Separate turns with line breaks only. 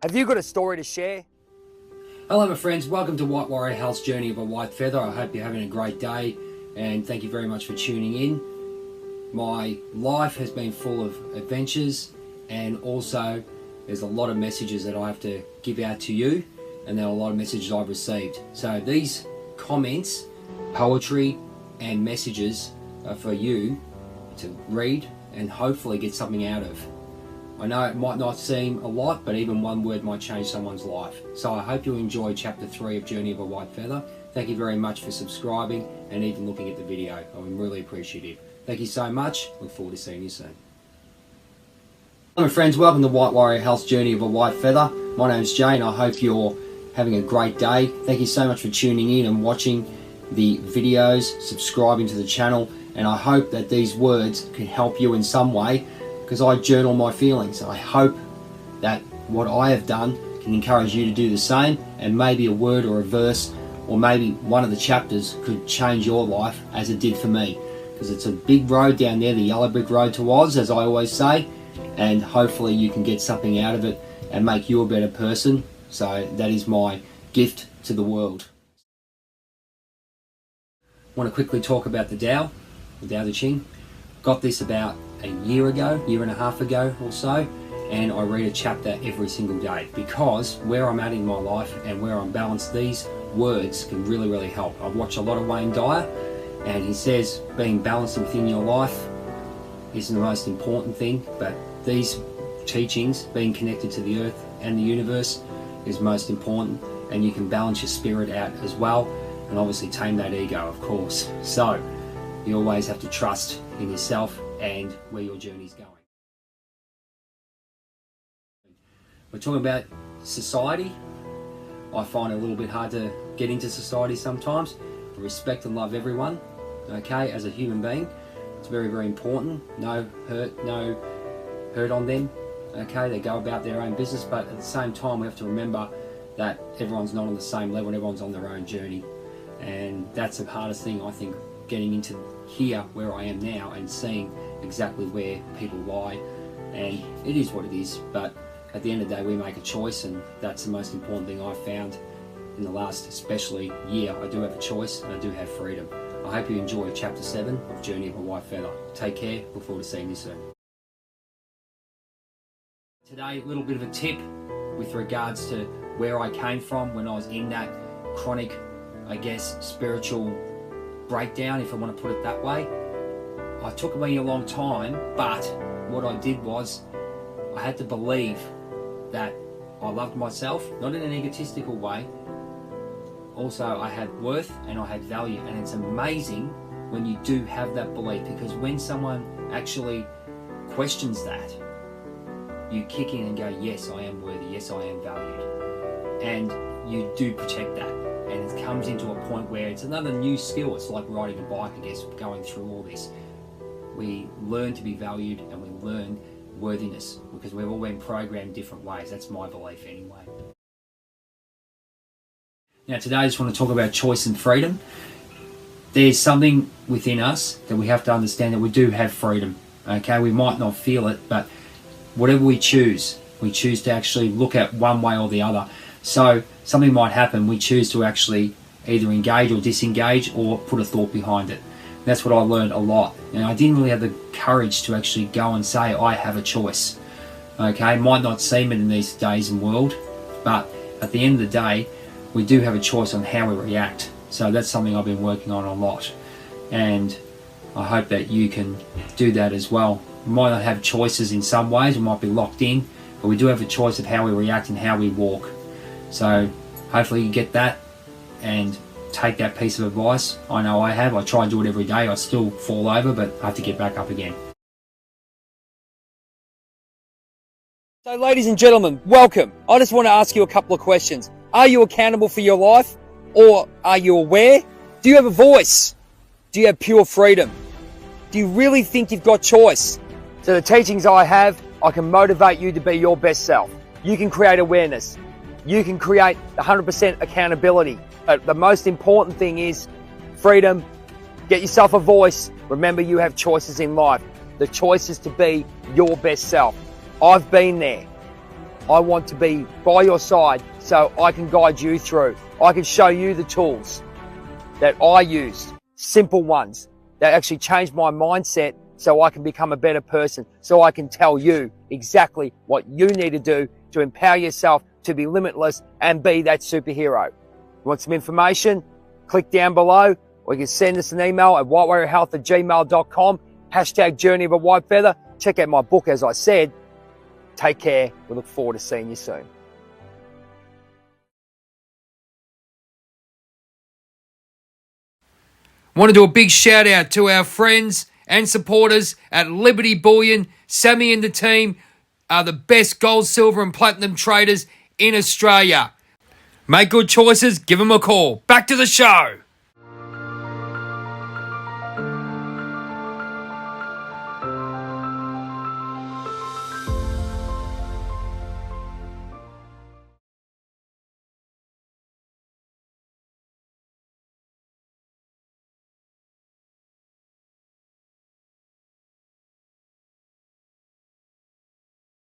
Have you got a story to share?
Hello my friends, welcome to White Warrior Health's Journey of a White Feather. I hope you're having a great day and thank you very much for tuning in. My life has been full of adventures and also there's a lot of messages that I have to give out to you and there are a lot of messages I've received. So these comments, poetry and messages are for you to read and hopefully get something out of. I know it might not seem a lot, but even one word might change someone's life. So I hope you enjoy chapter 3 of Journey of a White Feather. Thank you very much for subscribing and even looking at the video. I'm really appreciative. Thank you so much. Look forward to seeing you soon. Hello my friends, welcome to White Warrior Health's Journey of a White Feather. My name's Jay and I hope you're having a great day. Thank you so much for tuning in and watching the videos, subscribing to the channel, and I hope that these words can help you in some way because I journal my feelings. I hope that what I have done can encourage you to do the same, and maybe a word or a verse or maybe one of the chapters could change your life as it did for me, because it's a big road down there, the yellow brick road to Oz, as I always say, and hopefully you can get something out of it and make you a better person. So that is my gift to the world. I want to quickly talk about the Tao Te Ching. Got this about a year and a half ago or so, and I read a chapter every single day because where I'm at in my life and where I'm balanced, these words can really help. I've watched a lot of Wayne Dyer and he says being balanced within your life isn't the most important thing, but these teachings, being connected to the earth and the universe, is most important, and you can balance your spirit out as well and obviously tame that ego, of course. So you always have to trust in yourself and where your journey's going. We're talking about society. I find it a little bit hard to get into society sometimes. I respect and love everyone, okay, as a human being. It's very important. No hurt on them, okay? They go about their own business, but at the same time we have to remember that everyone's not on the same level and everyone's on their own journey. And that's the hardest thing, I think, getting into here where I am now and seeing exactly where people lie, and it is what it is, but at the end of the day we make a choice, and that's the most important thing I've found in the last especially year. I do have a choice and I do have freedom. I hope you enjoy chapter 7 of Journey of a White Feather. Take care, look forward to seeing you soon. Today, a little bit of a tip with regards to where I came from when I was in that chronic, I guess, spiritual breakdown, if I want to put it that way. It took me a long time, but what I did was I had to believe that I loved myself, not in an egotistical way. Also, I had worth and I had value, and it's amazing when you do have that belief, because when someone actually questions that, you kick in and go, yes, I am worthy, yes, I am valued, and you do protect that. And it comes into a point where it's another new skill. It's like riding a bike, I guess, going through all this. We learn to be valued and we learn worthiness because we've all been programmed different ways. That's my belief anyway. Now today I just want to talk about choice and freedom. There's something within us that we have to understand, that we do have freedom. Okay, we might not feel it, but whatever we choose to actually look at one way or the other. So something might happen, we choose to actually either engage or disengage or put a thought behind it. That's what I learned a lot. And I didn't really have the courage to actually go and say, I have a choice. Okay, might not seem it in these days and world, but at the end of the day, we do have a choice on how we react. So that's something I've been working on a lot. And I hope that you can do that as well. We might not have choices in some ways, we might be locked in, but we do have a choice of how we react and how we walk. So hopefully you get that and take that piece of advice. I know I have. I try and do it every day. I still fall over, but I have to get back up again.
So ladies and gentlemen, welcome. I just want to ask you a couple of questions. Are you accountable for your life, or are you aware? Do you have a voice? Do you have pure freedom? Do you really think you've got choice? So the teachings I have, I can motivate you to be your best self. You can create awareness. You can create 100% accountability. But the most important thing is freedom. Get yourself a voice. Remember, you have choices in life. The choice is to be your best self. I've been there. I want to be by your side so I can guide you through. I can show you the tools that I used, simple ones that actually changed my mindset so I can become a better person, so I can tell you exactly what you need to do to empower yourself to be limitless and be that superhero. You want some information? Click down below, or you can send us an email at whitewarriorhealth@gmail.com, #Journey of a White Feather. Check out my book, as I said. Take care. We look forward to seeing you soon.
Want to do a big shout out to our friends and supporters at Liberty Bullion. Sammy and the team are the best gold, silver and platinum traders in Australia. Make good choices, give them a call. Back to the show.